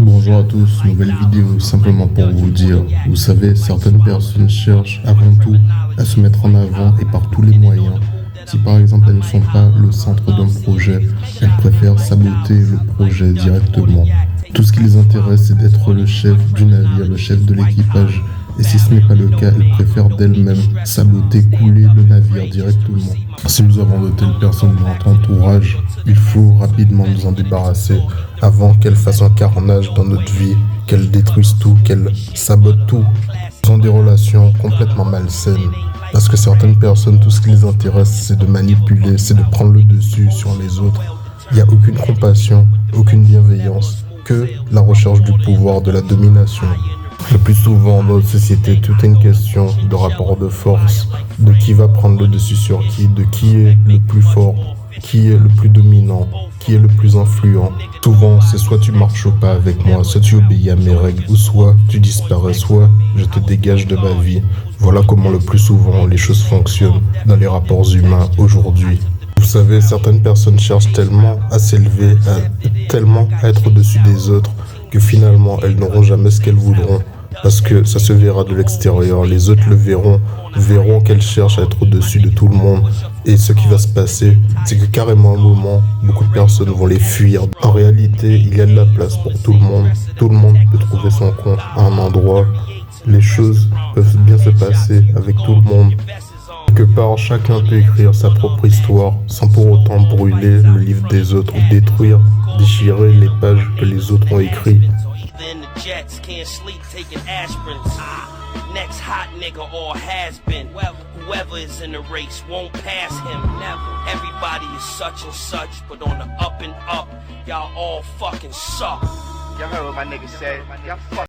Bonjour à tous, nouvelle vidéo simplement pour vous dire, vous savez, certaines personnes cherchent avant tout à se mettre en avant et par tous les moyens. Si par exemple elles ne sont pas le centre d'un projet, elles préfèrent saboter le projet directement. Tout ce qui les intéresse, c'est d'être le chef du navire, le chef de l'équipage. Et si ce n'est pas le cas, elles préfèrent d'elles-mêmes saboter, couler le navire directement. Si nous avons de telles personnes dans notre entourage, il faut rapidement nous en débarrasser avant qu'elles fassent un carnage dans notre vie, qu'elles détruisent tout, qu'elles sabotent tout. Ce sont des relations complètement malsaines. Parce que certaines personnes, tout ce qui les intéresse, c'est de manipuler, c'est de prendre le dessus sur les autres. Il n'y a aucune compassion, aucune bienveillance, que la recherche du pouvoir, de la domination. Le plus souvent dans notre société, tout est une question de rapport de force, de qui va prendre le dessus sur qui, de qui est le plus fort, qui est le plus dominant, qui est le plus influent. Souvent, c'est soit tu marches au pas avec moi, soit tu obéis à mes règles, ou soit tu disparais, soit je te dégage de ma vie. Voilà comment le plus souvent les choses fonctionnent dans les rapports humains aujourd'hui. Vous savez, certaines personnes cherchent tellement à s'élever, tellement à être au-dessus des autres, que finalement elles n'auront jamais ce qu'elles voudront. Parce que ça se verra de l'extérieur, les autres le verront qu'elles cherchent à être au-dessus de tout le monde. Et ce qui va se passer, c'est que carrément à un moment, beaucoup de personnes vont les fuir. En réalité, il y a de la place pour tout le monde. Tout le monde peut trouver son compte à un endroit. Les choses peuvent bien se passer avec tout le monde. Quelque part, chacun peut écrire sa propre histoire sans pour autant brûler le livre des autres ou détruire, déchirer les pages que les autres ont écrites. Next hot nigga or has been. Whoever is in the race won't pass him. Never. Everybody is such and such, but on the up and up, y'all all fucking suck. Y'all heard what my nigga said. Y'all fuck.